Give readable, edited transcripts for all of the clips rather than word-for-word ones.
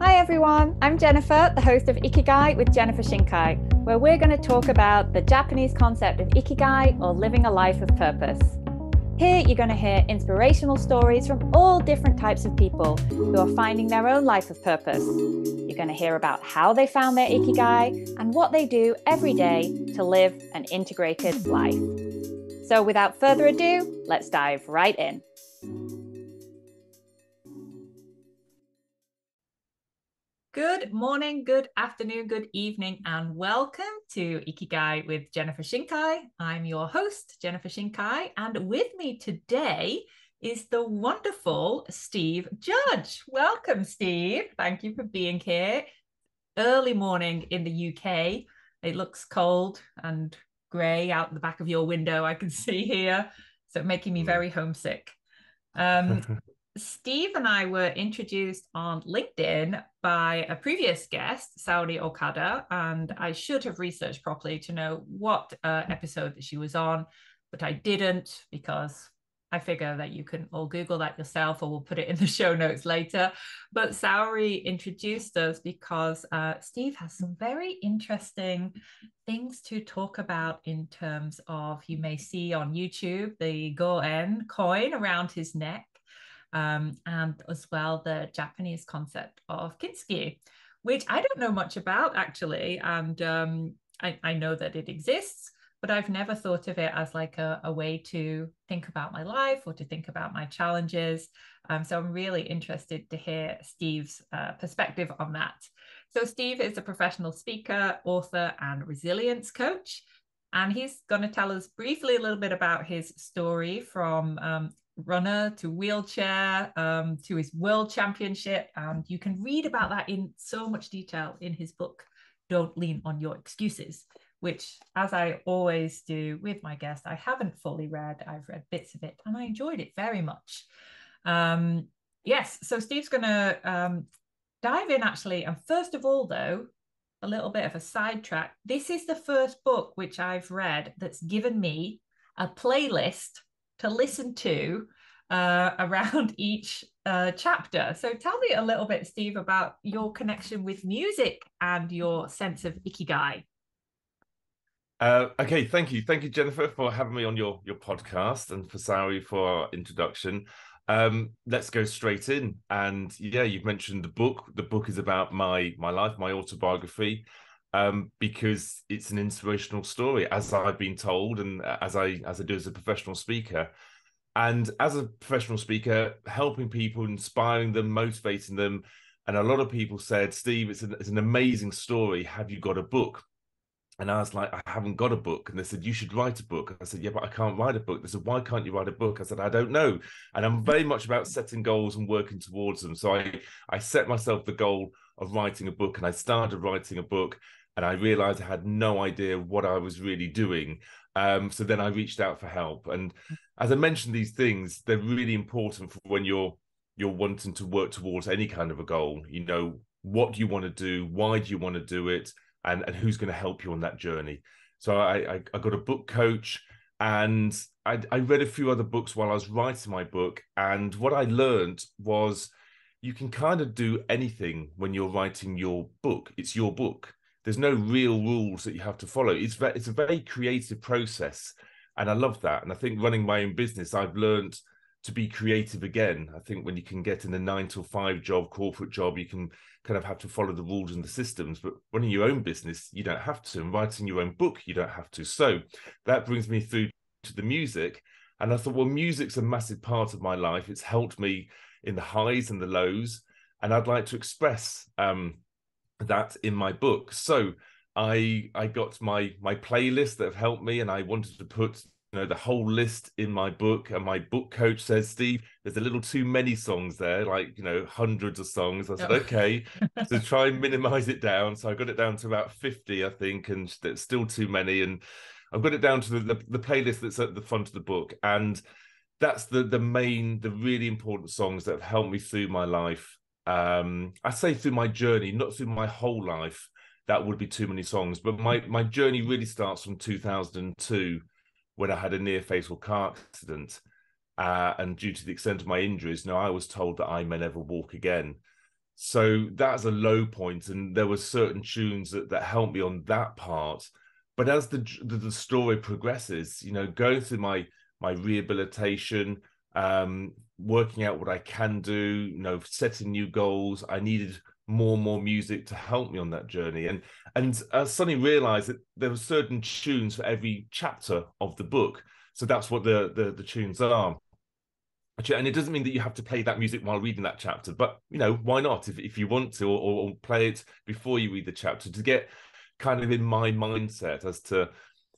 Hi everyone, I'm Jennifer, the host of Ikigai with Jennifer Shinkai, where we're going to talk about the Japanese concept of Ikigai, or living a life of purpose. Here you're going to hear inspirational stories from all different types of people who are finding their own life of purpose. You're going to hear about how they found their Ikigai and what they do every day to live an integrated life. So without further ado, let's dive right in. Good morning, good afternoon, good evening, and welcome to Ikigai with Jennifer Shinkai. I'm your host, Jennifer Shinkai, and with me today is the wonderful Steve Judge. Welcome, Steve. Thank you for being here. Early morning in the UK. It looks cold and grey out the back of your window, I can see here, so making me very homesick. Steve and I were introduced on LinkedIn by a previous guest, Saori Okada, and I should have researched properly to know what episode that she was on, but I didn't because I figure that you can all Google that yourself, or we'll put it in the show notes later. But Saori introduced us because Steve has some very interesting things to talk about in terms of, you may see on YouTube, the Goen coin around his neck. And as well the Japanese concept of kintsugi, which I don't know much about actually. And I know that it exists, but I've never thought of it as like a way to think about my life or to think about my challenges. So I'm really interested to hear Steve's perspective on that. So Steve is a professional speaker, author, and resilience coach. And he's going to tell us briefly a little bit about his story from runner to wheelchair to his world championship. And you can read about that in so much detail in his book, Don't Lean on Your Excuses, which, as I always do with my guest, I haven't fully read. I've read bits of it and I enjoyed it very much. Yes, so Steve's going to dive in actually. And first of all, though, a little bit of a sidetrack. This is the first book which I've read that's given me a playlist to listen to around each chapter. So tell me a little bit, Steve, about your connection with music and your sense of Ikigai. Okay, thank you, Jennifer, for having me on your podcast, and for Saori for our introduction. Let's go straight in. And yeah, you've mentioned the book. The book is about my life, my autobiography, because it's an inspirational story, as I've been told, and as I do as a professional speaker. And as a professional speaker, helping people, inspiring them, motivating them. And a lot of people said, Steve, it's an amazing story. Have you got a book? And I was like, I haven't got a book. And they said, you should write a book. I said, yeah, but I can't write a book. They said, why can't you write a book? I said, I don't know. And I'm very much about setting goals and working towards them. So I set myself the goal of writing a book, and I started writing a book, and I realized I had no idea what I was really doing. So then I reached out for help. And as I mentioned, these things, they're really important for when you're wanting to work towards any kind of a goal. You know, what do you want to do? Why do you want to do it? And who's going to help you on that journey. So I got a book coach, and I read a few other books while I was writing my book. And what I learned was you can kind of do anything when you're writing your book. It's your book. There's no real rules that you have to follow. It's a very creative process. And I love that. And I think running my own business, I've learned to be creative again. I think when you can get in a 9-to-5 job, corporate job, you can kind of have to follow the rules and the systems. But running your own business, you don't have to. And writing your own book, you don't have to. So that brings me through to the music. And I thought, well, music's a massive part of my life. It's helped me in the highs and the lows. And I'd like to express that in my book. So I got my playlist that have helped me, and I wanted to put the whole list in my book. And my book coach says, Steve, there's a little too many songs there, like hundreds of songs. I said, okay, so try and minimize it down. So I got it down to about 50, I think, and it's still too many. And I've got it down to the playlist that's at the front of the book, and that's the really important songs that have helped me through my life. I say through my journey, not through my whole life. That would be too many songs. But my journey really starts from 2002, when I had a near fatal car accident. And due to the extent of my injuries, I was told that I may never walk again. So that's a low point, and there were certain tunes that helped me on that part. But as the story progresses, you know, going through my rehabilitation, working out what I can do, you know, setting new goals, I needed more and more music to help me on that journey. And I suddenly realized that there were certain tunes for every chapter of the book. So that's what the tunes are. And it doesn't mean that you have to play that music while reading that chapter, but you know, why not if you want to, or play it before you read the chapter to get kind of in my mindset as to,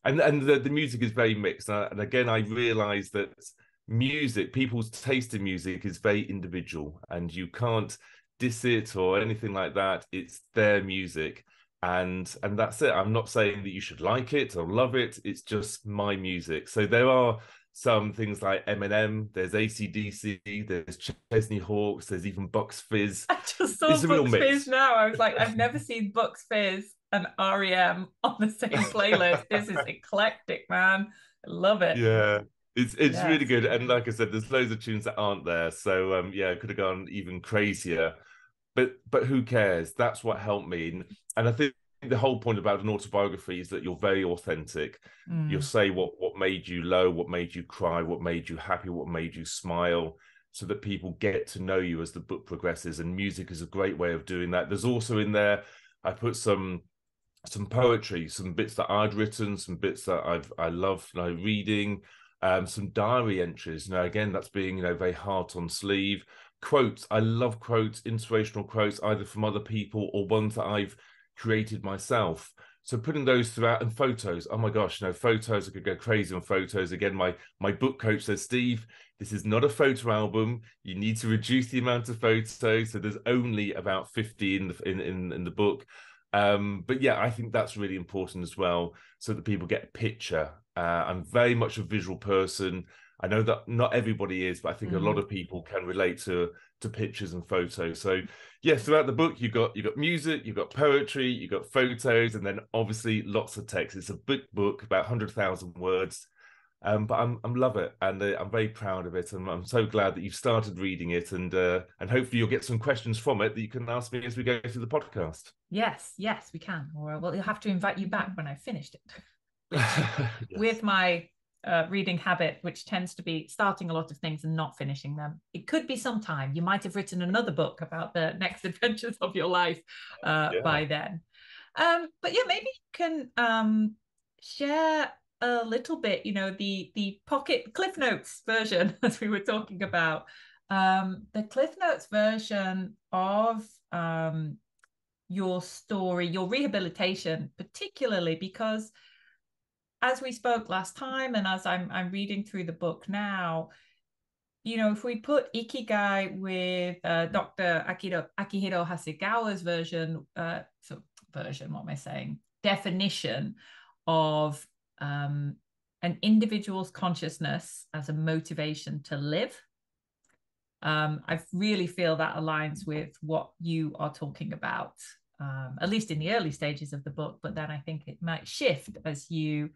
and the music is very mixed. And again, I realized that music, people's taste in music is very individual, and you can't diss it or anything like that. It's their music. And that's it. I'm not saying that you should like it or love it. It's just my music. So there are some things like Eminem, there's AC/DC, there's Chesney Hawks, there's even Bucks Fizz. I just saw It's a real Bucks mix. Fizz now. I was like, I've never seen Bucks Fizz and REM on the same playlist. This is eclectic, man. I love it. Yeah, it's Yes. really good. And like I said, there's loads of tunes that aren't there. So yeah, it could have gone even crazier. But who cares? That's what helped me. And I think the whole point about an autobiography is that you're very authentic. You'll say what made you low, what made you cry, what made you happy, what made you smile, so that people get to know you as the book progresses. And music is a great way of doing that. There's also in there, I put some poetry, some bits that I'd written, some bits that I love, you know, reading, some diary entries. You know, again, that's being, you know, very heart on sleeve. Quotes, I love quotes, inspirational quotes, either from other people or ones that I've created myself. So putting those throughout, and photos. Oh my gosh, you know, photos, I could go crazy on photos. Again, my book coach says, Steve, this is not a photo album. You need to reduce the amount of photos. So there's only about 50 in the book. But yeah, I think that's really important as well, so that people get a picture. I'm very much a visual person. I know that not everybody is, but I think a lot of people can relate to pictures and photos. So yes, throughout the book, you got music, you've got poetry, you've got photos, and then obviously lots of text. It's a big book, about 100,000 words. But I'm love it, and I'm very proud of it, and I'm so glad that you've started reading it, and hopefully you'll get some questions from it that you can ask me as we go through the podcast. Yes, we can. Or well, you'll have to invite you back when I've finished it. Which, Yes. with my reading habit, which tends to be starting a lot of things and not finishing them, it could be some time. You might have written another book about the next adventures of your life by then. But yeah, maybe you can share a little bit, you know, the pocket Cliff Notes version, as we were talking about, the Cliff Notes version of your story, your rehabilitation, particularly because, as we spoke last time, and as I'm reading through the book now, you know, if we put Ikigai with Dr. Akihiro Hasegawa's definition of an individual's consciousness as a motivation to live, I really feel that aligns with what you are talking about, at least in the early stages of the book. But then I think it might shift as you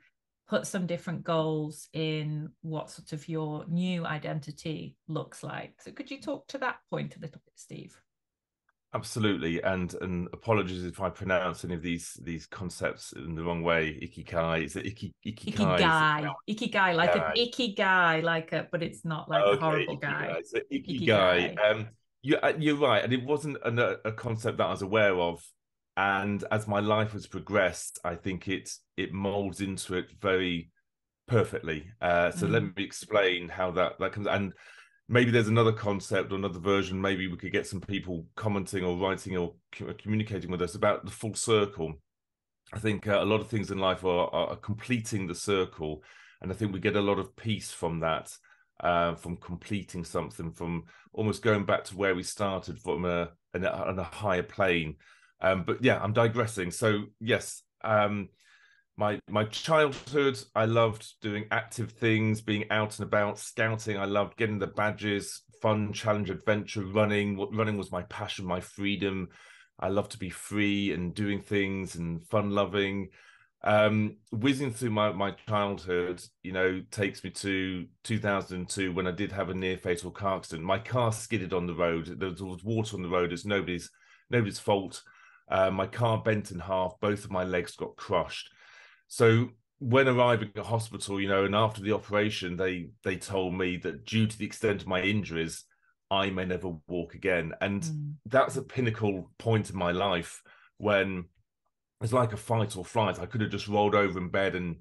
put some different goals in what sort of your new identity looks like. So could you talk to that point a little bit, Steve? Absolutely, and apologies if I pronounce any of these concepts in the wrong way. Ikigai, is it Ikigai? Ikigai, like an ikigai, like a, but it's not like a horrible guy. So Ikigai. You're right, and it wasn't a concept that I was aware of. And as my life has progressed, I think it molds into it very perfectly. So let me explain how that comes. And maybe there's another concept or another version. Maybe we could get some people commenting or writing or communicating with us about the full circle. I think a lot of things in life are completing the circle, and I think we get a lot of peace from that, from completing something, from almost going back to where we started from on a higher plane. But yeah, I'm digressing. So yes, my childhood, I loved doing active things, being out and about, scouting. I loved getting the badges, fun, challenge, adventure, running. Running was my passion, my freedom. I love to be free and doing things and fun loving. Whizzing through my childhood, takes me to 2002 when I did have a near fatal car accident. My car skidded on the road. There was water on the road. It's nobody's fault. My car bent in half. Both of my legs got crushed. So when arriving at hospital, and after the operation, they told me that due to the extent of my injuries, I may never walk again. And that's a pinnacle point in my life when it's like a fight or flight. I could have just rolled over in bed and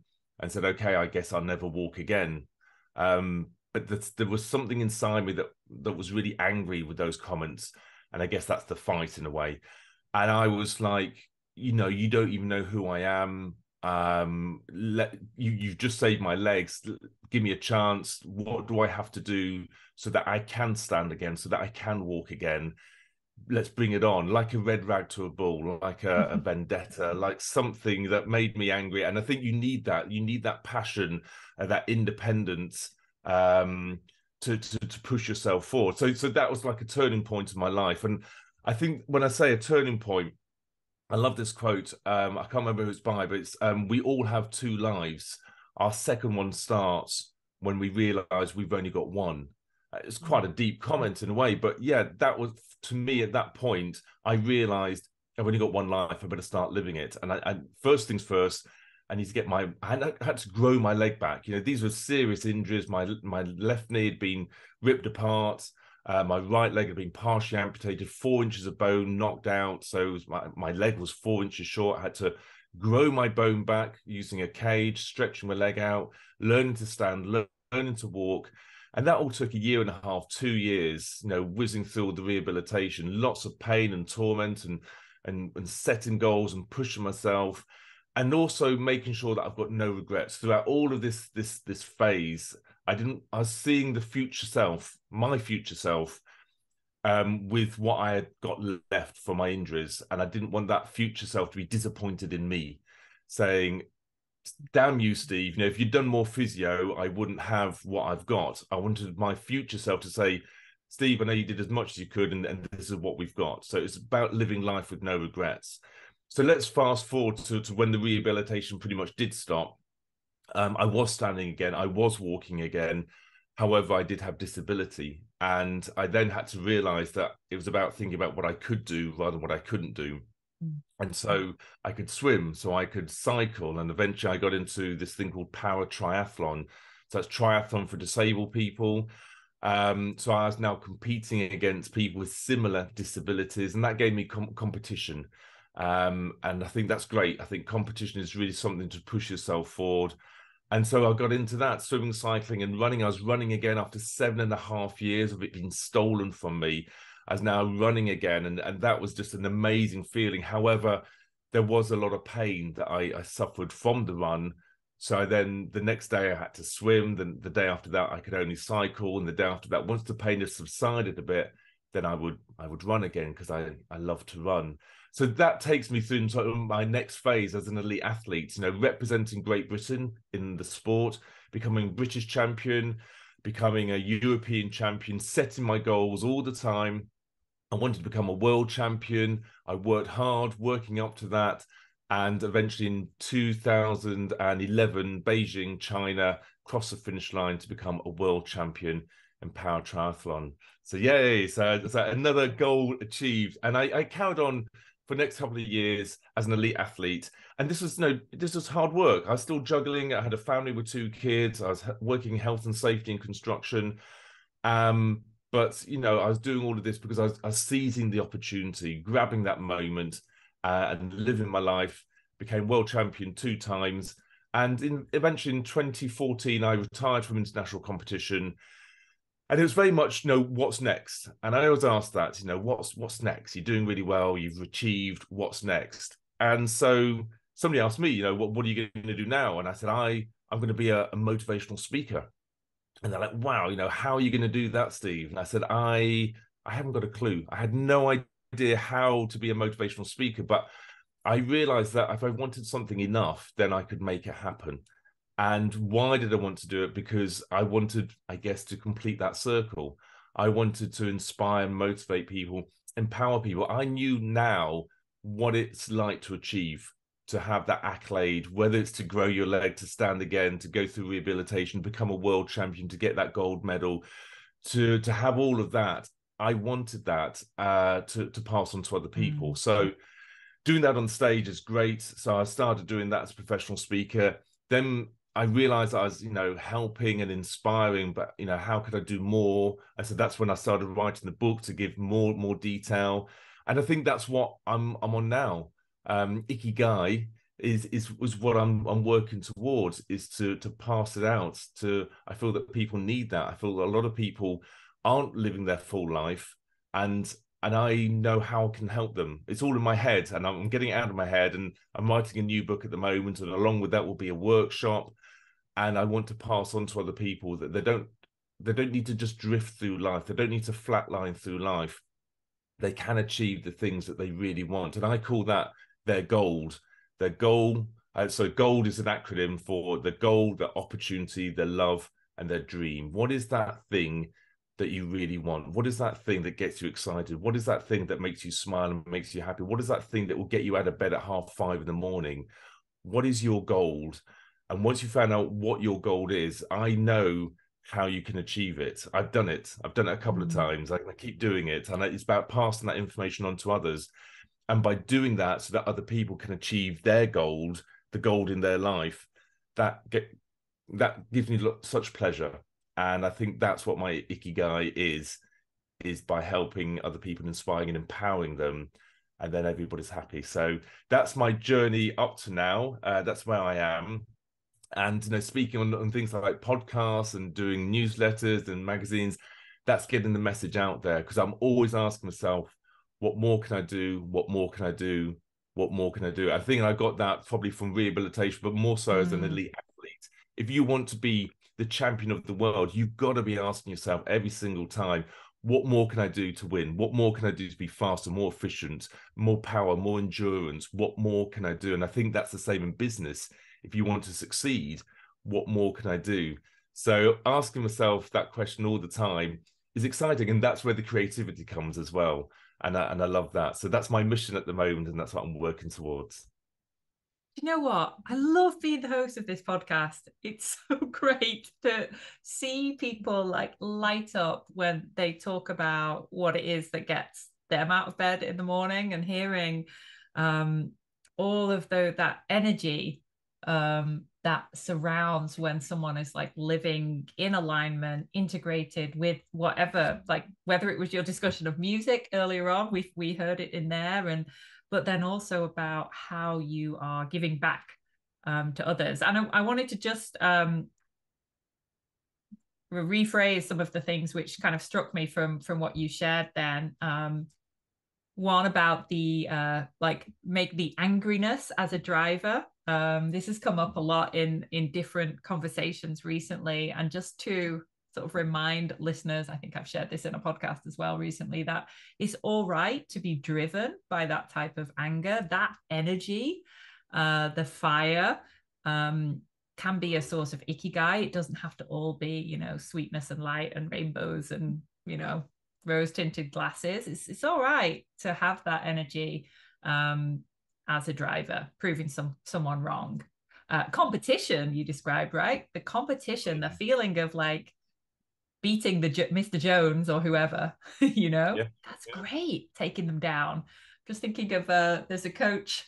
said, okay, I guess I'll never walk again. But there was something inside me that was really angry with those comments. And I guess that's the fight in a way. And I was like, you don't even know who I am. You've just saved my legs. Give me a chance. What do I have to do so that I can stand again, so that I can walk again? Let's bring it on, like a red rag to a bull, like a vendetta, like something that made me angry. And I think you need that passion, that independence, to push yourself forward. So that was like a turning point in my life. And I think when I say a turning point, I love this quote. I can't remember who it's by, but it's we all have two lives. Our second one starts when we realize we've only got one. It's quite a deep comment in a way, but yeah, that was, to me at that point, I realized I've only got one life. I better start living it. And I first things first, I need to get I had to grow my leg back. These were serious injuries. My left knee had been ripped apart. My right leg had been partially amputated, 4 inches of bone knocked out. So my leg was 4 inches short. I had to grow my bone back using a cage, stretching my leg out, learning to stand, learning to walk. And that all took 1.5 years, 2 years, whizzing through the rehabilitation, lots of pain and torment and setting goals and pushing myself. And also making sure that I've got no regrets throughout all of this phase. I was seeing the future self, my future self, with what I had got left for my injuries. And I didn't want that future self to be disappointed in me, saying, damn you, Steve, if you'd done more physio, I wouldn't have what I've got. I wanted my future self to say, Steve, I know you did as much as you could, and this is what we've got. So it's about living life with no regrets. So let's fast forward to when the rehabilitation pretty much did stop. I was standing again. I was walking again. However, I did have disability. And I then had to realize that it was about thinking about what I could do rather than what I couldn't do. And so I could swim, so I could cycle. And eventually I got into this thing called Power Triathlon. So that's triathlon for disabled people. So I was now competing against people with similar disabilities, and that gave me competition. And I think that's great. I think competition is really something to push yourself forward. And so I got into that, swimming, cycling, and running. I was running again after 7.5 years of it being stolen from me. I was now running again, and that was just an amazing feeling. However, there was a lot of pain that I suffered from the run. So then the next day I had to swim. Then the day after that I could only cycle, and the day after that, once the pain had subsided a bit, then I would run again because I love to run. So that takes me through into my next phase as an elite athlete, representing Great Britain in the sport, becoming British champion, becoming a European champion, setting my goals all the time. I wanted to become a world champion. I worked hard, working up to that. And eventually in 2011, Beijing, China, crossed the finish line to become a world champion in Power Triathlon. So yay, so another goal achieved. And I carried on for the next couple of years as an elite athlete. And this was hard work. I was still juggling. I had a family with 2 kids. I was working in health and safety and construction. But, I was doing all of this because I was seizing the opportunity, grabbing that moment, and living my life. Became world champion 2 times. And eventually in 2014, I retired from international competition. And it was very much, what's next? And I always ask that, what's next? You're doing really well. You've achieved. What's next? And so somebody asked me, what are you going to do now? And I said, I'm going to be a motivational speaker. And they're like, wow, how are you going to do that, Steve? And I said, I haven't got a clue. I had no idea how to be a motivational speaker, but I realized that if I wanted something enough, then I could make it happen. And why did I want to do it? Because I wanted, I guess, to complete that circle. I wanted to inspire, motivate people, empower people. I knew now what it's like to achieve. to have that accolade, whether it's to grow your leg, to stand again, to go through rehabilitation, become a world champion, to get that gold medal, to have all of that. I wanted that to pass on to other people. So doing that on stage is great. So I started doing that as a professional speaker. Then I realized I was, helping and inspiring, but, how could I do more? And so that's when I started writing the book to give more detail. And I think that's what I'm on now. Ikigai was what I'm working towards, is to pass it out. I feel that people need that. I feel a lot of people aren't living their full life, and I know how I can help them. It's all in my head, and I'm getting it out of my head, and I'm writing a new book at the moment, and along with that will be a workshop. And I want to pass on to other people that they don't need to just drift through life. They don't need to flatline through life. They can achieve the things that they really want. And I call that their gold. Their goal. So gold is an acronym for the goal, the opportunity, the love, and their dream. What is that thing that you really want? What is that thing that gets you excited? What is that thing that makes you smile and makes you happy? What is that thing that will get you out of bed at 5:30 in the morning? What is your gold? And once you find out what your goal is, I know how you can achieve it. I've done it. I've done it a couple of times. I keep doing it. And it's about passing that information on to others. And by doing that, so that other people can achieve their gold, the gold in their life, that gives me such pleasure. And I think that's what my Ikigai is by helping other people, inspiring and empowering them. And then everybody's happy. So that's my journey up to now. That's where I am. And speaking on things like podcasts and doing newsletters and magazines, that's getting the message out there, because I'm always asking myself, what more can I do? What more can I do? What more can I do? I think I got that probably from rehabilitation, but more so as an elite athlete. If you want to be the champion of the world, you've got to be asking yourself every single time, what more can I do to win? What more can I do to be faster, more efficient, more power, more endurance? What more can I do? And I think that's the same in business. If you want to succeed, what more can I do? So asking myself that question all the time is exciting. And that's where the creativity comes as well. And I love that. So that's my mission at the moment. And that's what I'm working towards. You know what? I love being the host of this podcast. It's so great to see people like light up when they talk about what it is that gets them out of bed in the morning, and hearing all of that energy that surrounds when someone is like living in alignment, integrated with whatever, like whether it was your discussion of music earlier on, we heard it in there, but then also about how you are giving back to others. And I wanted to just rephrase some of the things which kind of struck me from what you shared then. One about the make the angriness as a driver. This has come up a lot in different conversations recently, and just to sort of remind listeners, I think I've shared this in a podcast as well recently, that it's all right to be driven by that type of anger, that energy, the fire. Can be a source of ikigai. It doesn't have to all be, sweetness and light and rainbows and, rose tinted glasses. It's all right to have that energy as a driver, proving someone wrong. Competition, you described, right? The competition, the feeling of like beating the Mr. Jones or whoever, that's great. Taking them down. Just thinking of there's a coach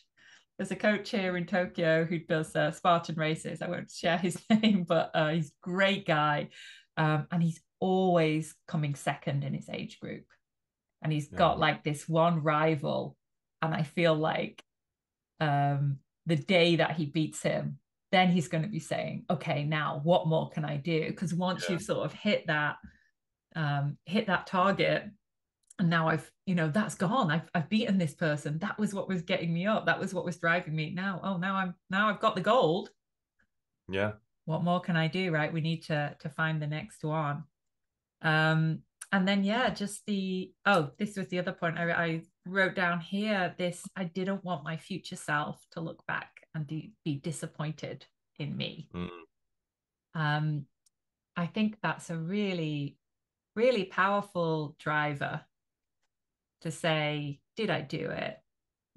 here in Tokyo who does Spartan races. I won't share his name, but he's a great guy. And he's always coming second in his age group. And he's got like this one rival. And I feel like the day that he beats him, then he's going to be saying, okay, now what more can I do? Because once you've sort of hit that target, and now I've, that's gone. I've beaten this person. That was what was getting me up. That was what was driving me. Now I've got the gold. Yeah. What more can I do? Right. We need to find the next one. And then, just this was the other point I wrote down here. I didn't want my future self to look back and be disappointed in me. I think that's a really, really powerful driver to say, did I do it?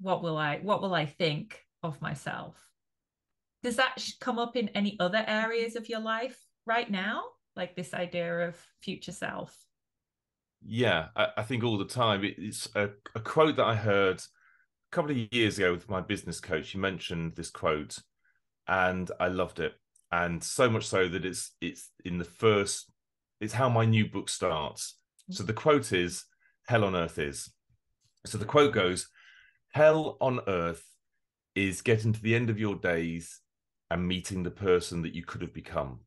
What will I think of myself. Does that come up in any other areas of your life right now? Like this idea of future self? Yeah, I think all the time. It's a quote that I heard a couple of years ago with my business coach. He mentioned this quote, and I loved it. And so much so that it's in the first, it's how my new book starts. So the quote is, hell on earth is. So the quote goes, hell on earth is getting to the end of your days and meeting the person that you could have become.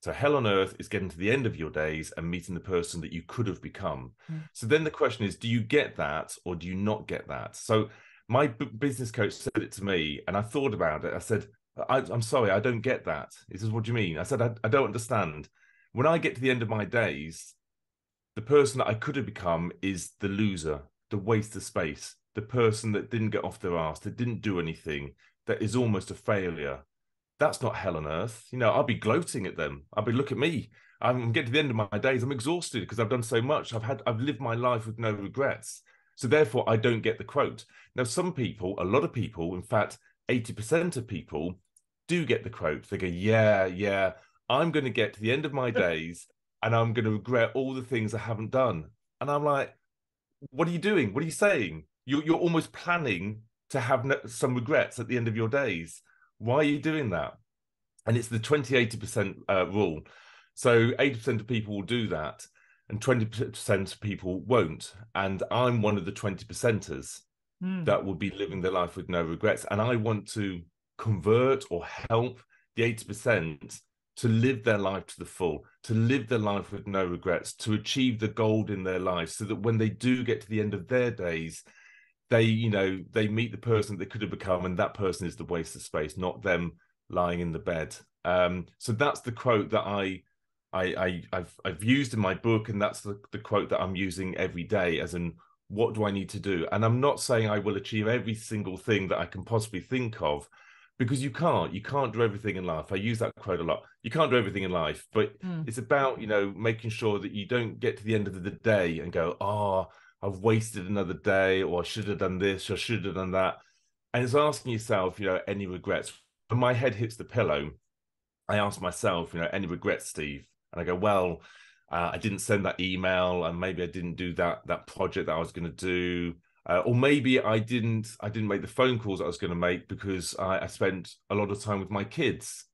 So hell on earth is getting to the end of your days and meeting the person that you could have become. So then the question is, do you get that or do you not get that? So my business coach said it to me and I thought about it. I said, I'm sorry, I don't get that. He says, what do you mean? I said, I don't understand. When I get to the end of my days, the person that I could have become is the loser, the waste of space, the person that didn't get off their ass, that didn't do anything, that is almost a failure. That's not hell on earth. You know, I'll be gloating at them. I'll be, look at me. I'm getting to the end of my days. I'm exhausted because I've done so much. I've lived my life with no regrets. So therefore, I don't get the quote. Now, some people, a lot of people, in fact, 80% of people do get the quote. They go, yeah, I'm going to get to the end of my days and I'm going to regret all the things I haven't done. And I'm like, what are you doing? What are you saying? You're almost planning to have some regrets at the end of your days. Why are you doing that? And it's the 20-80% rule. So 80% of people will do that and 20% of people won't. And I'm one of the 20%ers that will be living their life with no regrets. And I want to convert or help the 80% to live their life to the full, to live their life with no regrets, to achieve the gold in their life so that when they do get to the end of their days, they meet the person they could have become, and that person is the waste of space, not them lying in the bed. So that's the quote that I've used in my book, and that's the quote that I'm using every day, as in, what do I need to do? And I'm not saying I will achieve every single thing that I can possibly think of, because you can't do everything in life. I use that quote a lot. You can't do everything in life, but it's about, making sure that you don't get to the end of the day and go, oh, I've wasted another day, or I should have done this, or I should have done that. And it's asking yourself, any regrets. When my head hits the pillow, I ask myself, any regrets, Steve? And I go, well, I didn't send that email, and maybe I didn't do that project that I was going to do. Or maybe I didn't make the phone calls I was going to make because I spent a lot of time with my kids.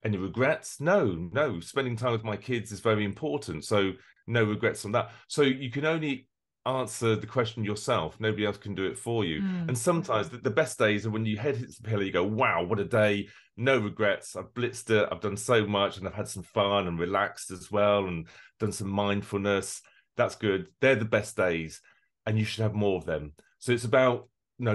Any regrets? No. Spending time with my kids is very important. So no regrets on that. So you can only answer the question yourself. Nobody else can do it for you. And sometimes the best days are when your head hits the pillow, you go, wow, what a day. No regrets. I've blitzed it. I've done so much, and I've had some fun and relaxed as well, and done some mindfulness. That's good. They're the best days, and you should have more of them. So it's about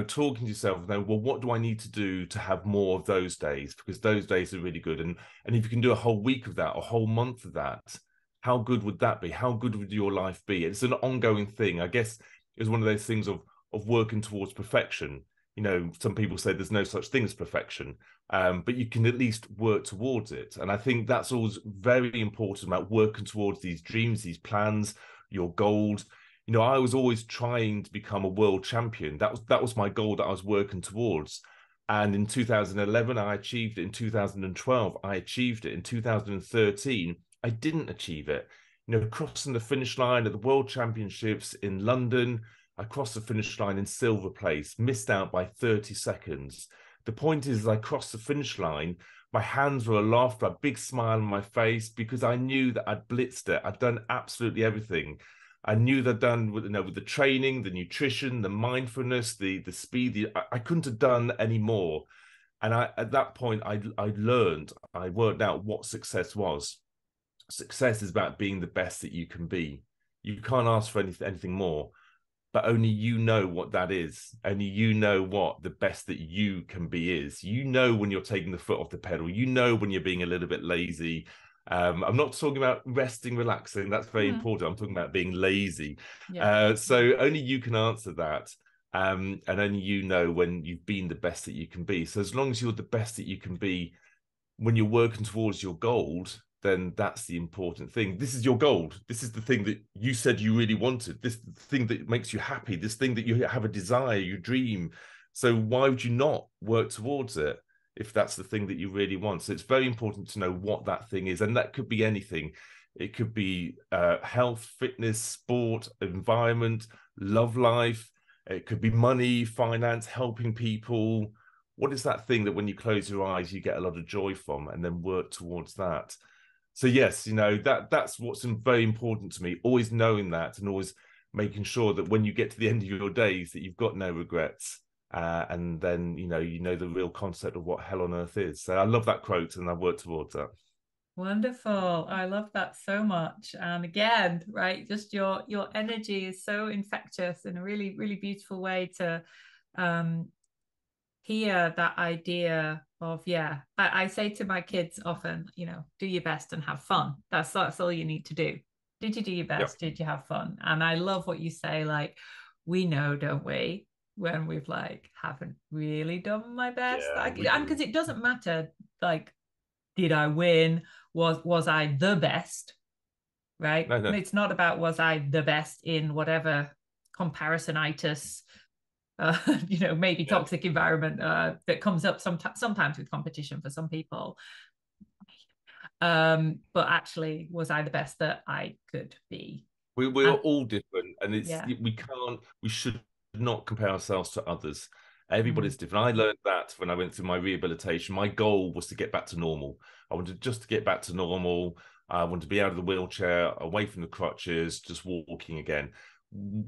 talking to yourself, well, what do I need to do to have more of those days? Because those days are really good. And if you can do a whole week of that, a whole month of that, how good would that be? How good would your life be? It's an ongoing thing. I guess it's one of those things of working towards perfection. Some people say there's no such thing as perfection, but you can at least work towards it. And I think that's always very important about working towards these dreams, these plans, your goals. I was always trying to become a world champion. That was my goal that I was working towards. And in 2011, I achieved it. In 2012, I achieved it. In 2013, I didn't achieve it. Crossing the finish line at the World Championships in London, I crossed the finish line in silver place, missed out by 30 seconds. The point is, I crossed the finish line, my hands were aloft, a big smile on my face, because I knew that I'd blitzed it. I'd done absolutely everything. I knew that done with the training, the nutrition, the mindfulness, the speed. I couldn't have done any more. And at that point, I worked out what success was. Success is about being the best that you can be. You can't ask for anything more, but only you know what that is. Only you know what the best that you can be is. When you're taking the foot off the pedal. When you're being a little bit lazy. I'm not talking about resting, relaxing. That's very important. I'm talking about being lazy. Yeah. So only you can answer that. And only when you've been the best that you can be. So as long as you're the best that you can be when you're working towards your goal, then that's the important thing. This is your goal. This is the thing that you said you really wanted. This thing that makes you happy. This thing that you have a desire, your dream. So why would you not work towards it if that's the thing that you really want? So it's very important to know what that thing is. And that could be anything. It could be health, fitness, sport, environment, love life. It could be money, finance, helping people. What is that thing that when you close your eyes, you get a lot of joy from, and then work towards that? So yes, that's what's very important to me, always knowing that and always making sure that when you get to the end of your days that you've got no regrets. And then, you know the real concept of what hell on earth is. So I love that quote and I work towards that. Wonderful. I love that so much. And again, right, just your energy is so infectious in a really, really beautiful way to hear that idea of, yeah, I say to my kids often, do your best and have fun. That's all you need to do. Did you do your Yep. best? Did you have fun? And I love what you say, like, we know, don't we, when we've like haven't really done my best. Yeah, Like, we and do. because it doesn't matter, like, did I win? Was I the best? Right? No, no. It's not about was I the best in whatever comparisonitis, maybe Yeah. toxic environment that comes up sometimes with competition for some people. But actually, was I the best that I could be? We're And all different, and yeah. we should not compare ourselves to others. Mm, Everybody's different. I learned that when I went through my rehabilitation. My goal was to get back to normal. I wanted just to get back to normal. I wanted to be out of the wheelchair, away from the crutches, just walking again.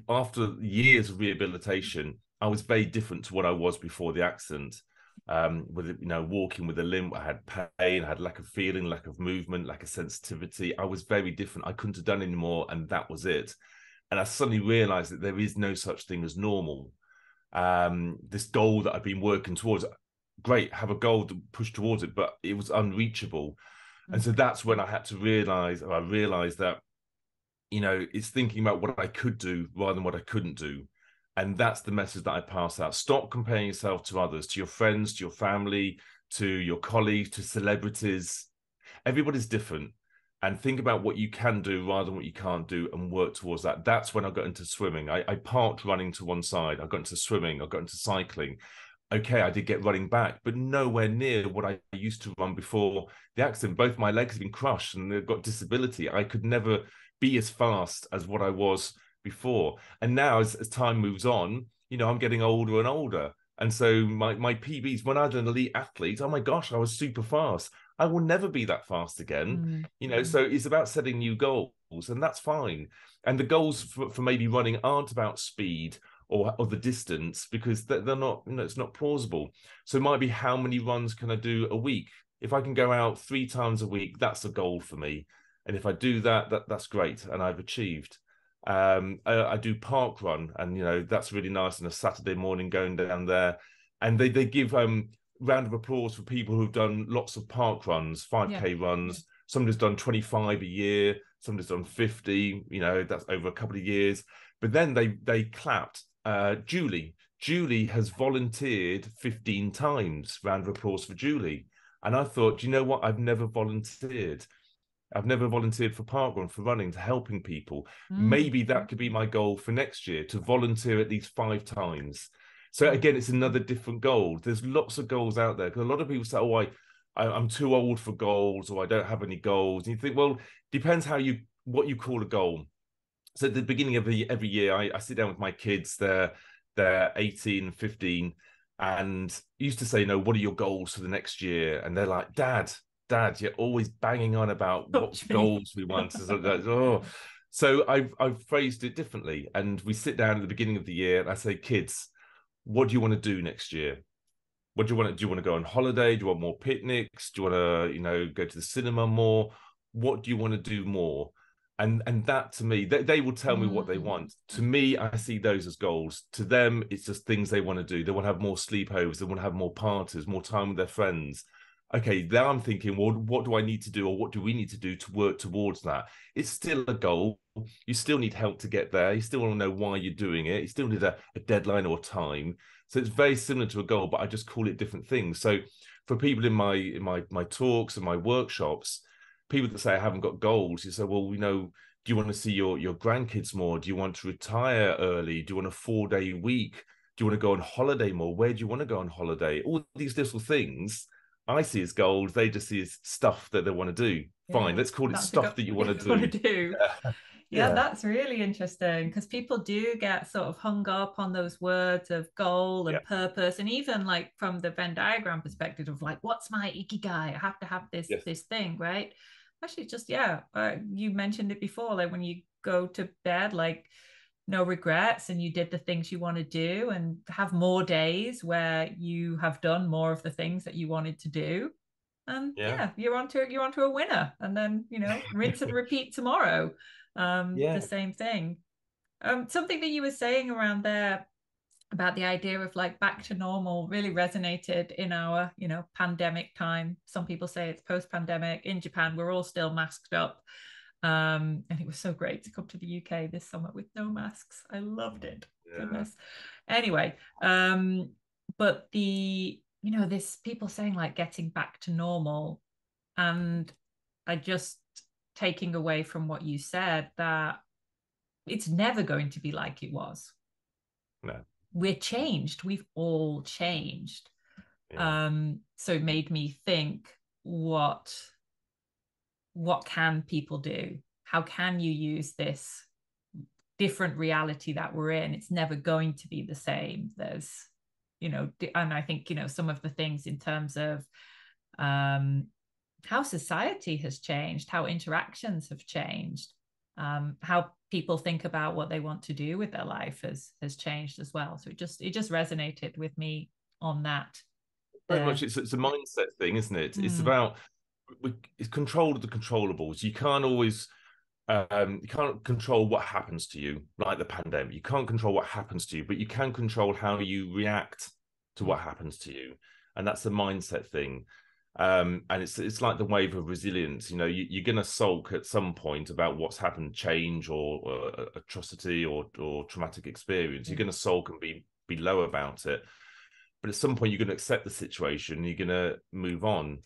After years of rehabilitation, I was very different to what I was before the accident. With walking with a limp, I had pain, I had lack of feeling, lack of movement, lack of sensitivity. I was very different. I couldn't have done anymore, and that was it. And I suddenly realized that there is no such thing as normal. This goal that I've been working towards, great, have a goal to push towards it, but it was unreachable. And mm, so that's when I realized that, it's thinking about what I could do rather than what I couldn't do. And that's the message that I pass out. Stop comparing yourself to others, to your friends, to your family, to your colleagues, to celebrities. Everybody's different. And think about what you can do rather than what you can't do and work towards that. That's when I got into swimming. I parked running to one side. I got into swimming. I got into cycling. Okay, I did get running back, but nowhere near what I used to run before the accident. Both my legs have been crushed and they've got disability. I could never be as fast as what I was before. And now, as time moves on, I'm getting older and older. And so my PBs, when I was an elite athlete, oh my gosh, I was super fast. I will never be that fast again. mm, So it's about setting new goals, and that's fine. And the goals for maybe running aren't about speed or the distance, because they're not, it's not plausible. So it might be, how many runs can I do a week? If I can go out 3 times a week, that's a goal for me. And if I do that's great, and I've achieved. I do park run, and that's really nice on a Saturday morning, going down there, and they give round of applause for people who've done lots of park runs, yeah. 5K runs. Somebody's done 25 a year, somebody's done 50. That's over a couple of years. But then they clapped. Julie has volunteered 15 times. Round of applause for Julie. And I thought, you know what? I've never volunteered. I've never volunteered for parkrun, for running, to helping people. Mm, Maybe that could be my goal for next year, to volunteer at least 5 times. So again, it's another different goal. There's lots of goals out there, because a lot of people say, "Oh, I'm too old for goals," or "I don't have any goals." And you think, well, depends what you call a goal. So at the beginning of every year, I sit down with my kids. They're 18, 15, and used to say, "No, what are your goals for the next year?" And they're like, Dad, you're always banging on about what touch me. goals we want. Oh. So I've phrased it differently. And we sit down at the beginning of the year and I say, "Kids, what do you want to do next year? What do you want to do? You want to go on holiday? Do you want more picnics? Do you want to, go to the cinema more? What do you want to do more?" And that, to me, they will tell me what they Mm, want. To me, I see those as goals. To them, it's just things they want to do. They want to have more sleepovers. They want to have more parties, more time with their friends. Okay, now I'm thinking, well, what do I need to do, or what do we need to do to work towards that? It's still a goal. You still need help to get there. You still want to know why you're doing it. You still need a deadline or time. So it's very similar to a goal, but I just call it different things. So for people in my talks and my workshops, people that say I haven't got goals, you say, well, do you want to see your grandkids more? Do you want to retire early? Do you want a 4-day week? Do you want to go on holiday more? Where do you want to go on holiday? All these little things I see as goals. They just see as stuff that they want to do. Fine, Yeah, let's call it that's stuff that you want to want do. to do. Yeah. Yeah, Yeah. that's really interesting because people do get sort of hung up on those words of goal Yeah. and purpose, and even like from the Venn diagram perspective of like, what's my ikigai? I have to have Yes. this thing, right? Actually, just yeah, you mentioned it before, like when you go to bed, like no regrets, and you did the things you want to do, and have more days where you have done more of the things that you wanted to do, and Yeah. yeah, you're onto a winner, and then rinse and repeat tomorrow, the Yeah. same thing. Something that you were saying around there about the idea of like back to normal really resonated in our pandemic time. Some people say it's post-pandemic. In Japan we're all still masked up, and it was so great to come to the UK this summer with no masks. I loved it. Yeah. Goodness. Anyway, but the this people saying like getting back to normal, and I just taking away from what you said that it's never going to be like it was. No. We're changed. We've all changed. Yeah. So it made me think, what can people do? How can you use this different reality that we're in? It's never going to be the same. There's, and I think, some of the things in terms of how society has changed, how interactions have changed, how people think about what they want to do with their life has changed as well. So it just resonated with me on that Very there. much. It's a mindset thing, isn't it? It's Mm, about it's control of the controllables. You can't always you can't control what happens to you, like the pandemic. You can't control what happens to you, but you can control how you react to yeah. what happens to you, and that's a mindset thing. And it's like the wave of resilience. You're going to sulk at some point about what's happened, change or atrocity or traumatic experience. Yeah. You're going to sulk and be low about it, but at some point you're going to accept the situation. You're going to move on,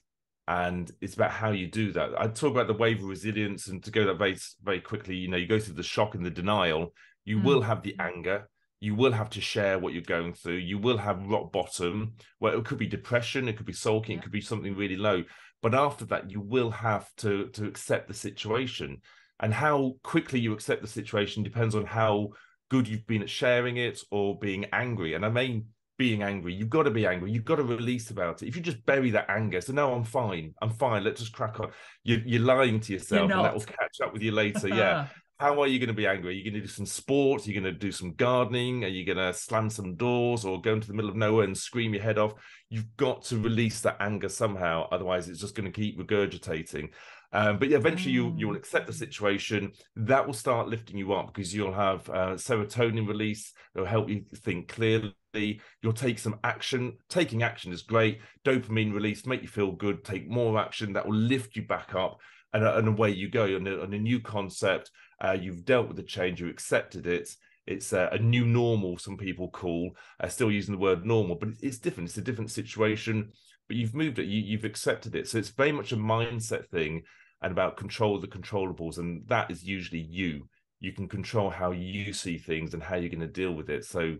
and it's about how you do that. I talk about the wave of resilience, and to go that very very quickly, you go through the shock and the denial. You will Mm, have the anger. You will have to share what you're going through. You will have rock bottom, where it could be depression, it could be sulking, it yeah. could be something really low. But after that, you will have to accept the situation. And how quickly you accept the situation depends on how good you've been at sharing it or being angry. And I mean, being angry, you've got to be angry. You've got to release about it. If you just bury that anger, so no, I'm fine. I'm fine. Let's just crack on. You're lying to You're yourself, and that will not. catch up with you later. Yeah. How are you going to be angry? Are you going to do some sports? Are you going to do some gardening? Are you going to slam some doors or go into the middle of nowhere and scream your head off? You've got to release that anger somehow. Otherwise, it's just going to keep regurgitating. But yeah, eventually you will accept the situation. That will start lifting you up because you'll have serotonin release. It'll help you think clearly. You'll take some action. Taking action is great. Dopamine release, make you feel good. Take more action. That will lift you back up. And away you go on a new concept. You've dealt with the change. You accepted it. It's a new normal, some people call, still using the word normal, but it's different. It's a different situation, but you've moved it. You've accepted it. So it's very much a mindset thing and about control of the controllables. And that is usually you. You can control how you see things and how you're going to deal with it. So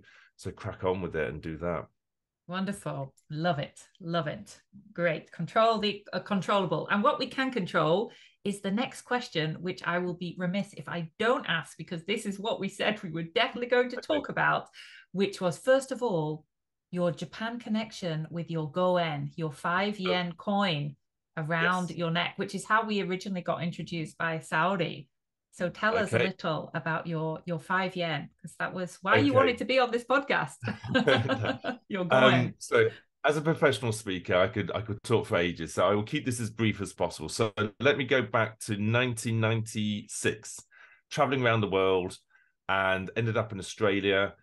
crack on with it and do that. Wonderful. Love it. Love it. Great. Control the controllable. And what we can control is the next question, which I will be remiss if I don't ask, because this is what we said we were definitely going to talk about, which was, first of all, your Japan connection with your Goen, your 5 yen coin around Yes. your neck, which is how we originally got introduced by Saudi. So tell us a Okay. little about your 5 yen, because that was why you Okay. wanted to be on this podcast. Your Goen. So as a professional speaker, I could talk for ages. So I will keep this as brief as possible. So let me go back to 1996, traveling around the world, and ended up in Australia.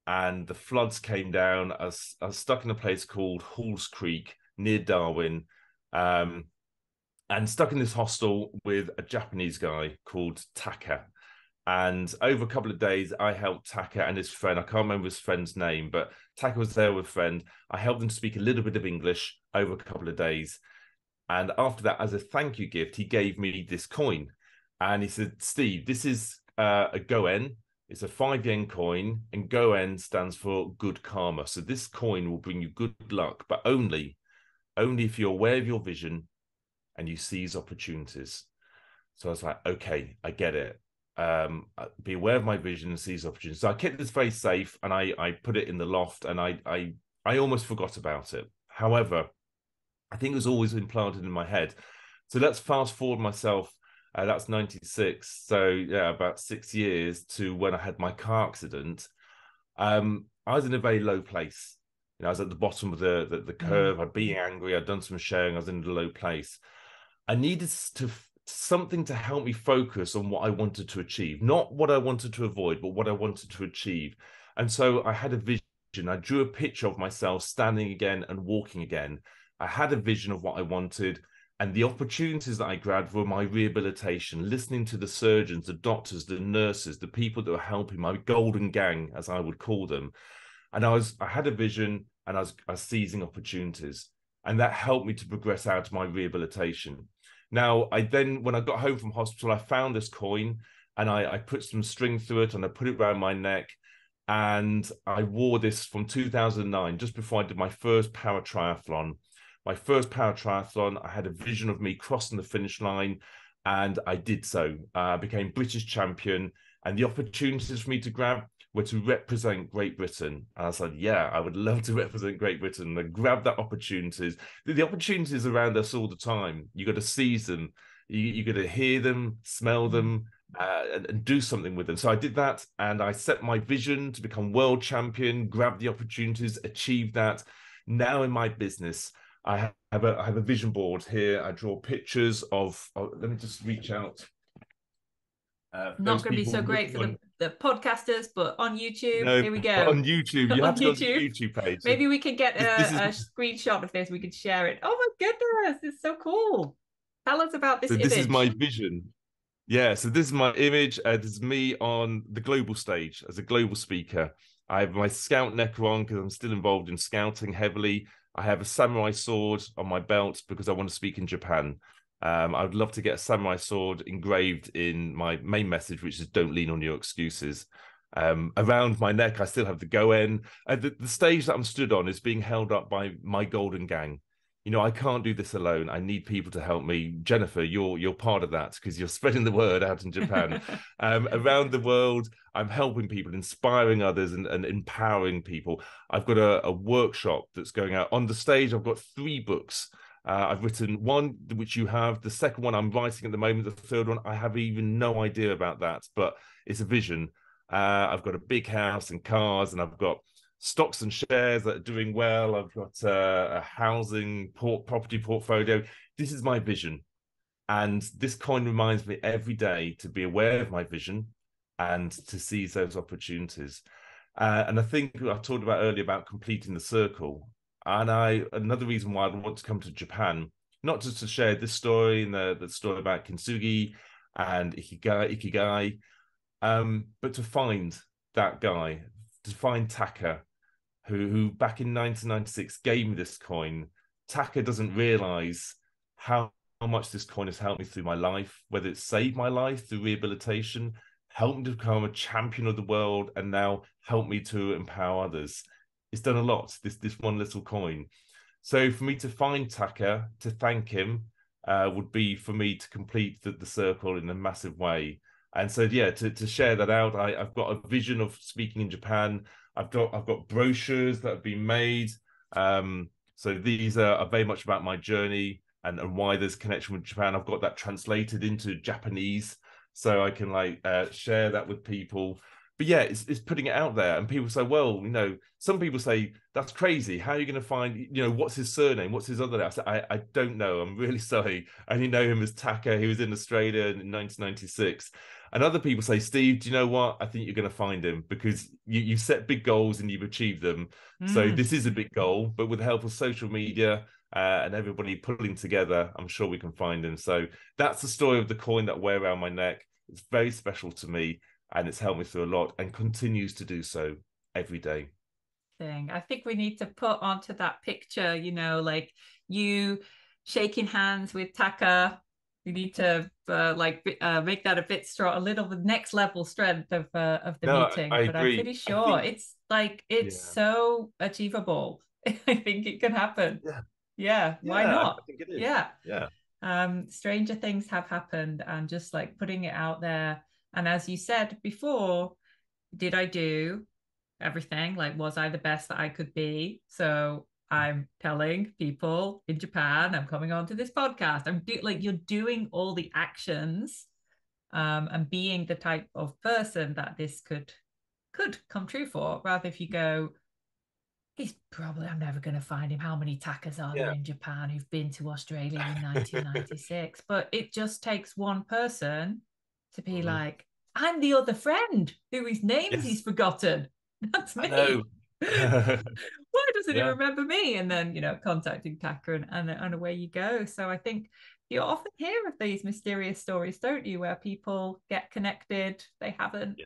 And the floods came down. I was stuck in a place called Halls Creek near Darwin, um, and stuck in this hostel with a Japanese guy called Taka. And over a couple of days, I helped Taka and his friend. I can't remember his friend's name, but Taka was there with a friend. I helped them speak a little bit of English over a couple of days. And after that, as a thank you gift, he gave me this coin. And he said, Steve, this is a Goen. It's a 5 yen coin, and Goen stands for good karma. So this coin will bring you good luck, but only if you're aware of your vision and you seize opportunities. So I was like, okay, I get it. Be aware of my vision and seize opportunities. So I kept this very safe, and I put it in the loft, and I almost forgot about it. However, I think it was always implanted in my head. So let's fast forward myself. That's 96. So yeah, about 6 years to when I had my car accident. I was in a very low place. I was at the bottom of the curve. I'd been angry. I'd done some sharing. I was in a low place. I needed something to help me focus on what I wanted to achieve, not what I wanted to avoid, but what I wanted to achieve. And so I had a vision. I drew a picture of myself standing again and walking again. I had a vision of what I wanted, and the opportunities that I grabbed were my rehabilitation, listening to the surgeons, the doctors, the nurses, the people that were helping, my golden gang, as I would call them. And I had a vision, and I was seizing opportunities, and that helped me to progress out of my rehabilitation. Now, when I got home from hospital, I found this coin, and I put some string through it, and I put it around my neck, and I wore this from 2009, just before I did my first Power Triathlon. My first Power Triathlon, I had a vision of me crossing the finish line, and I did so. I became British champion, and the opportunities for me to grab were to represent Great Britain. And I said, yeah, I would love to represent Great Britain. And grab that opportunities. The opportunities around us all the time. You got to seize them. You got to hear them, smell them, and do something with them. So I did that, and I set my vision to become world champion, grab the opportunities, achieve that. Now in my business, I have a vision board here. I draw pictures of let me just reach out. Not going to be so great for the podcasters, but on YouTube, no, here we go. On YouTube, you have to go to the YouTube page. Maybe we can get a screenshot of this. We could share it. Oh my goodness, it's so cool. Tell us about this image. This is my vision. Yeah, so this is my image. This is me on the global stage as a global speaker. I have my scout necker on because I'm still involved in scouting heavily. I have a samurai sword on my belt because I want to speak in Japan. I would love to get a samurai sword engraved in my main message, which is don't lean on your excuses. Around my neck, I still have the Goen. The stage that I'm stood on is being held up by my golden gang. I can't do this alone. I need people to help me. Jennifer, you're part of that because you're spreading the word out in Japan. Around the world, I'm helping people, inspiring others, and empowering people. I've got a workshop that's going out. On the stage, I've got 3 books. I've written one, which you have. The second one I'm writing at the moment. The third one, I have even no idea about that, but it's a vision. I've got a big house and cars, and I've got stocks and shares that are doing well. I've got a housing property portfolio. This is my vision. And this coin reminds me every day to be aware of my vision and to seize those opportunities. And I think I talked about earlier about completing the circle. And another reason why I want to come to Japan, not just to share this story and the story about Kintsugi and Ikigai, but to find that guy, to find Taka, who back in 1996 gave me this coin. Taka doesn't realize how much this coin has helped me through my life, whether it's saved my life through rehabilitation, helped me to become a champion of the world, and now helped me to empower others. It's done a lot, this one little coin. So for me to find Taka, to thank him, would be for me to complete the circle in a massive way. And so, yeah, to share that out, I've got a vision of speaking in Japan. I've got brochures that have been made. So these are very much about my journey and why there's connection with Japan. I've got that translated into Japanese, so I can share that with people. But yeah, it's putting it out there, and people say, well, some people say that's crazy. How are you going to find, what's his surname? What's his other name? I don't know. I'm really sorry. I only know him as Taka. He was in Australia in 1996. And other people say, Steve, do you know what? I think you're going to find him because you set big goals and you've achieved them. So this is a big goal, but with the help of social media and everybody pulling together, I'm sure we can find him. So that's the story of the coin that I wear around my neck. It's very special to me, and it's helped me through a lot and continues to do so every day. I think we need to put onto that picture, you shaking hands with Taka We need to make that a bit strong, a little next level strength of the No, meeting. I But I'm agree. pretty I sure think, it's like it's yeah, so achievable. I think it can happen. yeah, Yeah, why yeah, I not? think it is. Yeah. Yeah, Stranger things have happened, and just like putting it out there. And as you said before, did I do everything? Like, was I the best that I could be? So I'm telling people in Japan, I'm coming on to this podcast. Like, you're doing all the actions, and being the type of person that this could come true for. Rather, if you go, I'm never going to find him. How many tackers are there yeah. in Japan who've been to Australia in 1996? But it just takes one person to be Mhm. like, I'm the other friend whose names he's Yes, forgotten. That's I know. me. Why doesn't he Yeah, remember me? And then, contacting Tacker, and away you go. So I think you often hear of these mysterious stories, don't you, where people get connected, they haven't. yeah,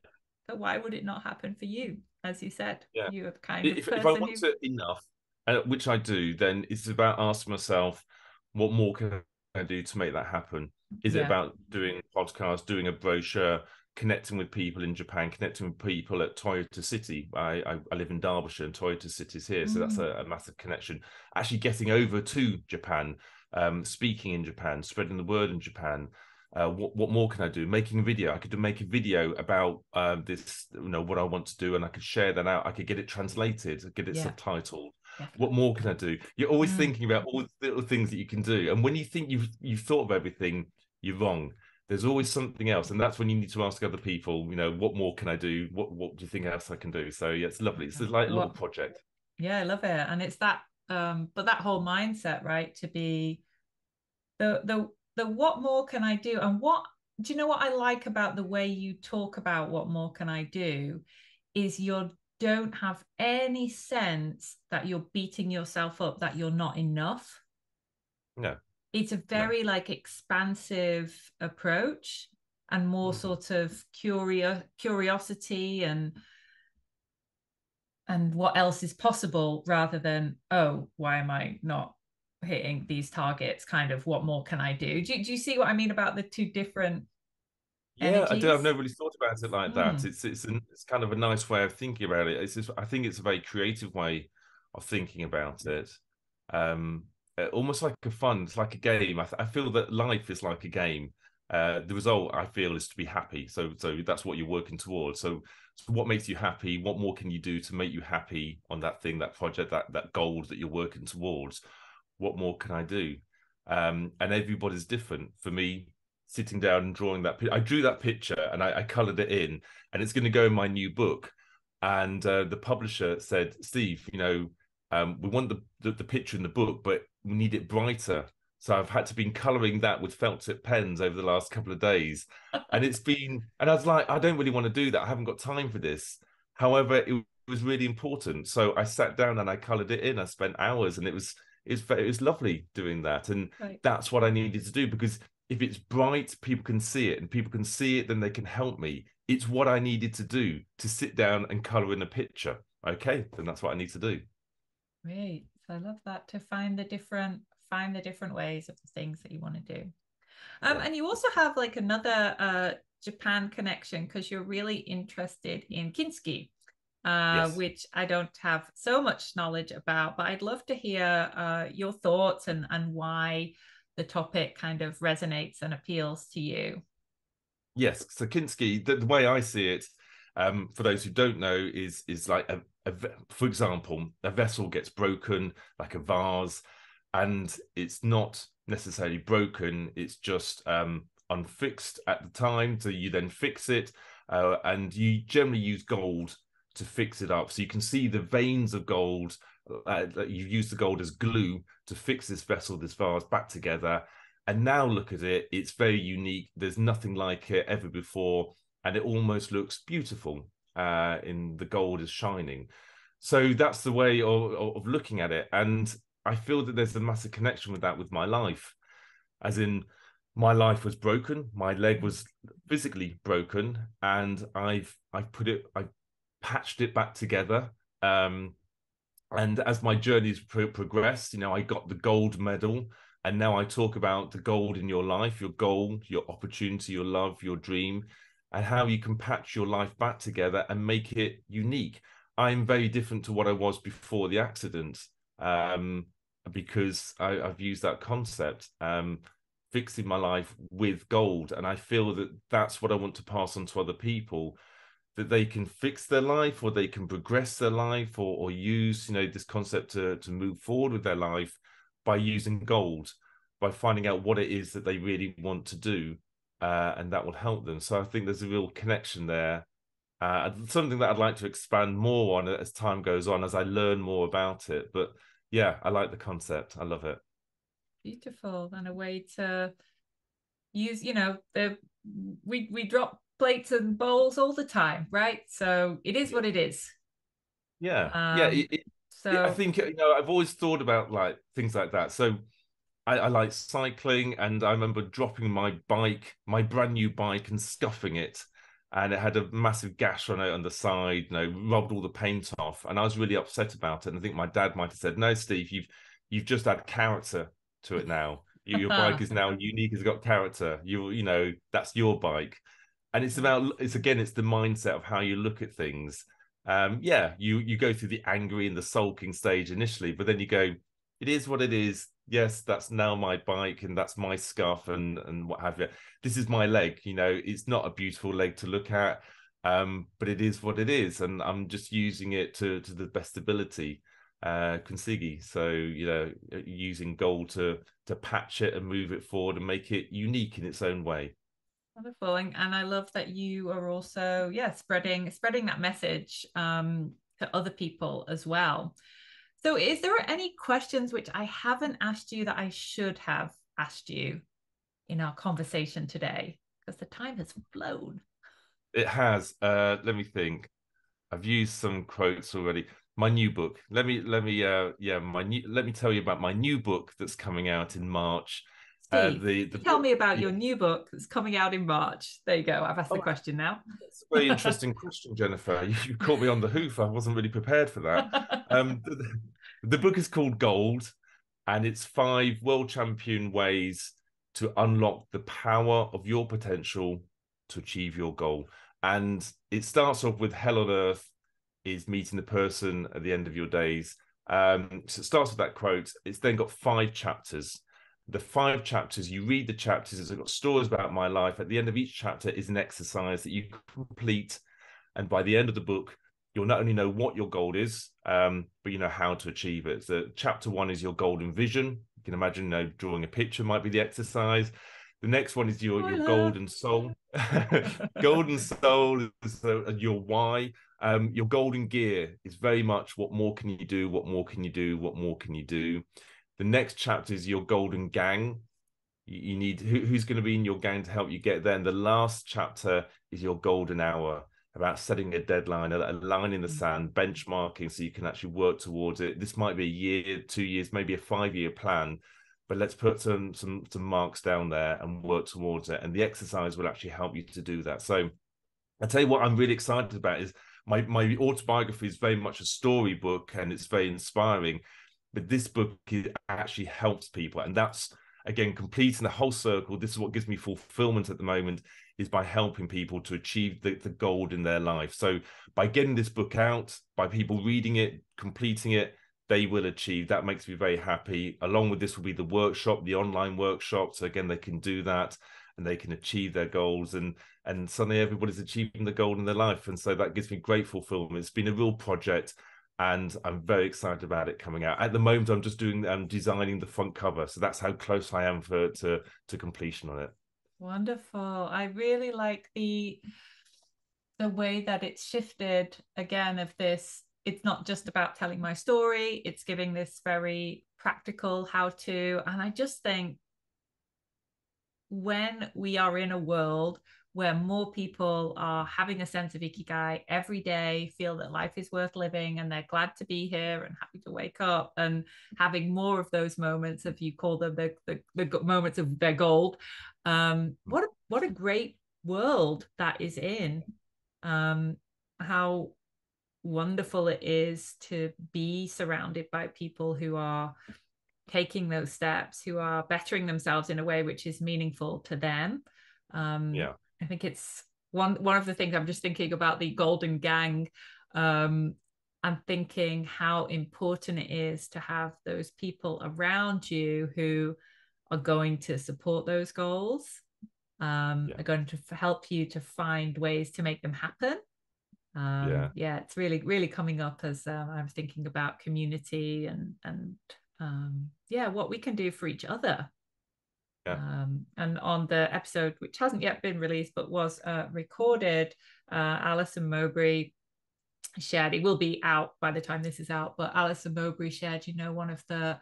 So why would it not happen for you? As you said, yeah. you're the kind of If I person want who, it enough, which I do, then it's about asking myself, what more can I do to make that happen? Is it yeah. about doing a podcast, doing a brochure, connecting with people in Japan, connecting with people at Toyota City? I live in Derbyshire, and Toyota City's here, so that's Mm, a massive connection. Actually, getting over to Japan, speaking in Japan, spreading the word in Japan. What more can I do? Making a video. I could make a video about this, what I want to do, and I could share that out. I could get it translated, get it yeah, subtitled. What definitely. more can I do? You're always Mm, thinking about all the little things that you can do, and when you think you've thought of everything, you're wrong. There's always something else, and that's when you need to ask other people. What more can I do? What do you think else I can do? So yeah, it's lovely. It's like a little what? project. Yeah, I love it. And it's that, but that whole mindset, right? To be the what more can I do? And what do you know what I like about the way you talk about what more can I do is you don't have any sense that you're beating yourself up, that you're not enough. No, It's a no. very like expansive approach, and more Mhm. sort of curiosity and what else is possible, rather than, oh, why am I not hitting these targets? Kind of, what more can I do? Do you see what I mean about the two different Yeah, I do. I've energies? never really thought about it like that. Mm, It's kind of a nice way of thinking about it. I think it's a very creative way of thinking about it. Um, Almost like a fun. It's like a game. I feel that life is like a game. The result I feel is to be happy. So that's what you're working towards. So what makes you happy? What more can you do to make you happy on that thing, that project, that goal that you're working towards? What more can I do? And everybody's different. For me, sitting down and drawing that. I drew that picture and I colored it in, and it's going to go in my new book. And the publisher said, Steve, we want the picture in the book, but we need it brighter. So I've had to been coloring that with felt tip pens over the last couple of days. And I was like, I don't really want to do that. I haven't got time for this. However, it was really important. So I sat down and I colored it in. I spent hours, and it was lovely doing that. And right. that's what I needed to do, because if it's bright, people can see it, and people can see it, then they can help me. It's what I needed to do to sit down and color in a picture. Okay, then that's what I need to do. Great. So I love that, to find the different ways of the things that you want to do. Yeah. And you also have like another Japan connection, because you're really interested in kintsugi, Yes. which I don't have so much knowledge about, but I'd love to hear your thoughts and why the topic kind of resonates and appeals to you. Yes. So Kinski, the way I see it, for those who don't know, is like for example, a vessel gets broken, like a vase, and it's not necessarily broken. It's just unfixed at the time. So you then fix it, and you generally use gold to fix it up. So you can see the veins of gold. You've used the gold as glue to fix this vessel, this vase, back together. And now look at it, it's very unique. There's nothing like it ever before, and it almost looks beautiful. In the gold is shining. So that's the way of looking at it. And I feel that there's a massive connection with that with my life. As in, my life was broken, my leg was physically broken, and I've patched it back together. And as my journey's progressed, I got the gold medal, And now I talk about the gold in your life, your goal, your opportunity, your love, your dream, and how you can patch your life back together and make it unique. I'm very different to what I was before the accident, because I've used that concept, fixing my life with gold. And I feel that that's what I want to pass on to other people, that they can fix their life, or they can progress their life, or use, this concept to move forward with their life by using gold, by finding out what it is that they really want to do, and that will help them. So I think there's a real connection there, something that I'd like to expand more on as time goes on, as I learn more about it. But yeah, I like the concept. I love it. Beautiful. And a way to use, we drop plates and bowls all the time, right? So it is Yeah, what it is. yeah, yeah. Um, I so think, I've always thought about like things like that. So I like cycling, and I remember dropping my bike, my brand new bike, and scuffing it, and it had a massive gash on it on the side, rubbed all the paint off, and I was really upset about it. And I think my dad might have said, "No, Steve, you've just had character to it now. Your bike is now unique, it's got character. That's your bike." And it's the mindset of how you look at things. Yeah, you go through the angry and the sulking stage initially, but then you go, it is what it is. Yes, that's now my bike, and that's my scuff, and what have you. This is my leg. It's not a beautiful leg to look at, but it is what it is, and I'm just using it to the best ability, Kunsigi. So using gold to patch it and move it forward and make it unique in its own way. wonderful. And I love that you are also, yeah, spreading that message to other people as well. So is there any questions which I haven't asked you that I should have asked you in our conversation today? Because the time has flown. It has. Let me think. I've used some quotes already. My new book. Let me tell you about my new book that's coming out in March. Steve, The tell book. me about Yeah. your new book that's coming out in March. There you go. I've asked the Oh, question now. that's a very interesting question, Jennifer. You caught me on the hoof. I wasn't really prepared for that. The book is called Gold, and it's 5 world champion ways to unlock the power of your potential to achieve your goal. And it starts off with hell on earth is meeting the person at the end of your days. So it starts with that quote. It's then got 5 chapters. The 5 chapters, you read the chapters, it's got stories about my life. At the end of each chapter is an exercise that you complete. And by the end of the book, you'll not only know what your goal is, but you know how to achieve it. So chapter 1 is your golden vision. You can imagine, drawing a picture might be the exercise. The next one is your golden soul. Golden soul is your why. Your golden gear is very much what more can you do? What more can you do? What more can you do? The next chapter is your golden gang. You need who's going to be in your gang to help you get there. And the last chapter is your golden hour, about setting a deadline, a line in the sand, benchmarking, so you can actually work towards it. This might be a year, 2 years, maybe a 5-year plan, but let's put some marks down there and work towards it. And the exercise will actually help you to do that. So I tell you what, I'm really excited about is my autobiography is very much a storybook, and it's very inspiring. But this book actually helps people, and that's again completing the whole circle. This is what gives me fulfillment at the moment, is by helping people to achieve the goal in their life. So by getting this book out, by people reading it, completing it, they will achieve. That makes me very happy. Along with this will be the workshop, the online workshop. So again, they can do that and they can achieve their goals, and suddenly everybody's achieving the goal in their life. And so that gives me great fulfillment. It's been a real project, and I'm very excited about it coming out. At the moment, I'm just designing the front cover, so that's how close I am to completion on it. Wonderful. I really like the way that it's shifted again of this. It's not just about telling my story, it's giving this very practical how to. And I just think when we are in a world where more people are having a sense of ikigai every day, feel that life is worth living, and they're glad to be here and happy to wake up, and having more of those moments, if you call them the moments of their gold, what a great world that is in. How wonderful it is to be surrounded by people who are taking those steps, who are bettering themselves in a way which is meaningful to them. Yeah. I think it's one of the things. I'm just thinking about the Golden Gang. I'm thinking how important it is to have those people around you who are going to support those goals, are going to help you to find ways to make them happen. It's really, really coming up as I'm thinking about community and what we can do for each other. And on the episode, which hasn't yet been released but was recorded, Alison Mowbray shared, it will be out by the time this is out, but Alison Mowbray shared, one of the,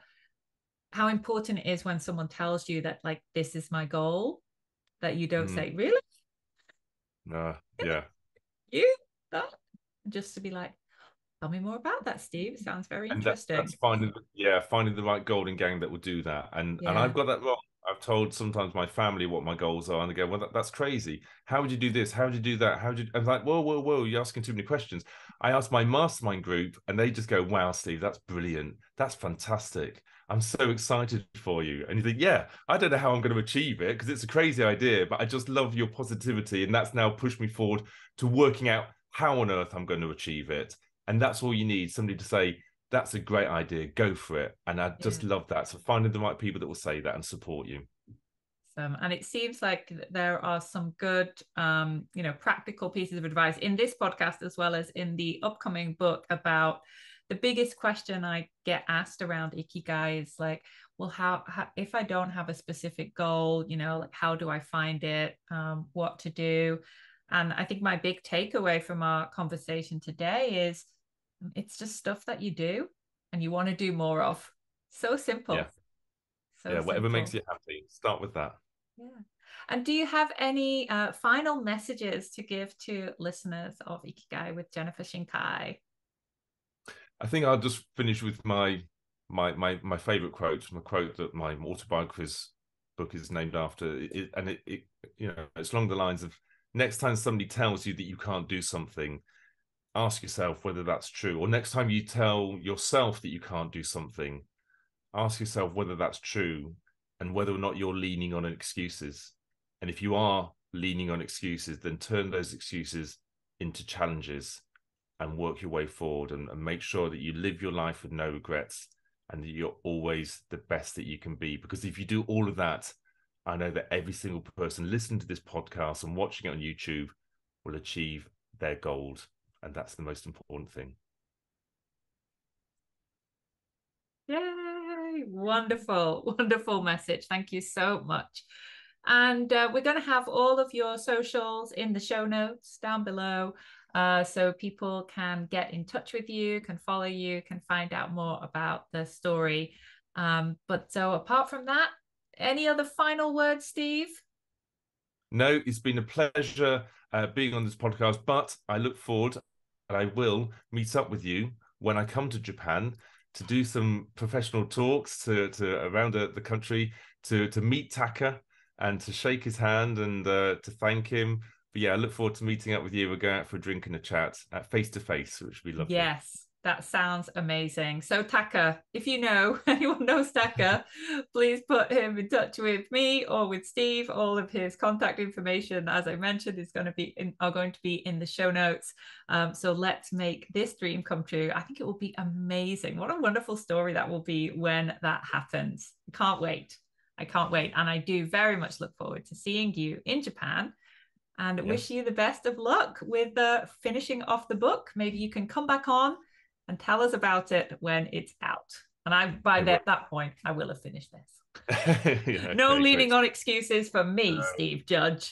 how important it is when someone tells you that, like, this is my goal, that you don't say, really? You? That? Just to be like, tell me more about that, Steve. It sounds very interesting. That's finding the right Golden Gang that will do that. And I've got that wrong. I've told sometimes my family what my goals are, and they go, well, that's crazy. How would you do this? How would you do that? I'm like, whoa, you're asking too many questions. I asked my mastermind group, and they just go, wow, Steve, that's brilliant. That's fantastic. I'm so excited for you. And you think, yeah, I don't know how I'm going to achieve it because it's a crazy idea, but I just love your positivity. And that's now pushed me forward to working out how on earth I'm going to achieve it. And that's all you need, somebody to say, that's a great idea, go for it. And I just love that. So finding the right people that will say that and support you. And it seems like there are some good, practical pieces of advice in this podcast, as well as in the upcoming book, about the biggest question I get asked around Ikigai is like, well, how if I don't have a specific goal, like, how do I find it, what to do? And I think my big takeaway from our conversation today is it's just stuff that you do and you want to do more of. So simple. Whatever makes you happy, start with that. And do you have any final messages to give to listeners of Ikigai with Jennifer Shinkai? I think I'll just finish with my favorite quote, my quote that my autobiography's book is named after. It's along the lines of, next time somebody tells you that you can't do something, ask yourself whether that's true. Or next time you tell yourself that you can't do something, ask yourself whether that's true and whether or not you're leaning on excuses. And if you are leaning on excuses, then turn those excuses into challenges and work your way forward, and make sure that you live your life with no regrets and that you're always the best that you can be. Because if you do all of that, I know that every single person listening to this podcast and watching it on YouTube will achieve their goals. And that's the most important thing. Yay! Wonderful, wonderful message. Thank you so much. And we're going to have all of your socials in the show notes down below, so people can get in touch with you, can follow you, can find out more about the story. But so apart from that, any other final words, Steve? No, it's been a pleasure being on this podcast, but I look forward, and I will meet up with you when I come to Japan to do some professional talks to around the country, to meet Taka and to shake his hand and to thank him. But I look forward to meeting up with you. We'll go out for a drink and a chat face to face, which would be lovely. Yes, that sounds amazing. So Taka, if you know anyone knows Taka, please put him in touch with me or with Steve. All of his contact information, as I mentioned, is going to be in the show notes. So let's make this dream come true. I think it will be amazing. What a wonderful story that will be when that happens. I can't wait. And I do very much look forward to seeing you in Japan, and wish you the best of luck with finishing off the book. Maybe you can come back on and tell us about it when it's out. And by that point, I will have finished this. No leaning on excuses for me, Steve Judge.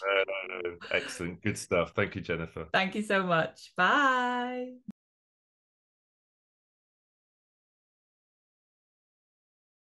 Excellent. Good stuff. Thank you, Jennifer. Thank you so much. Bye.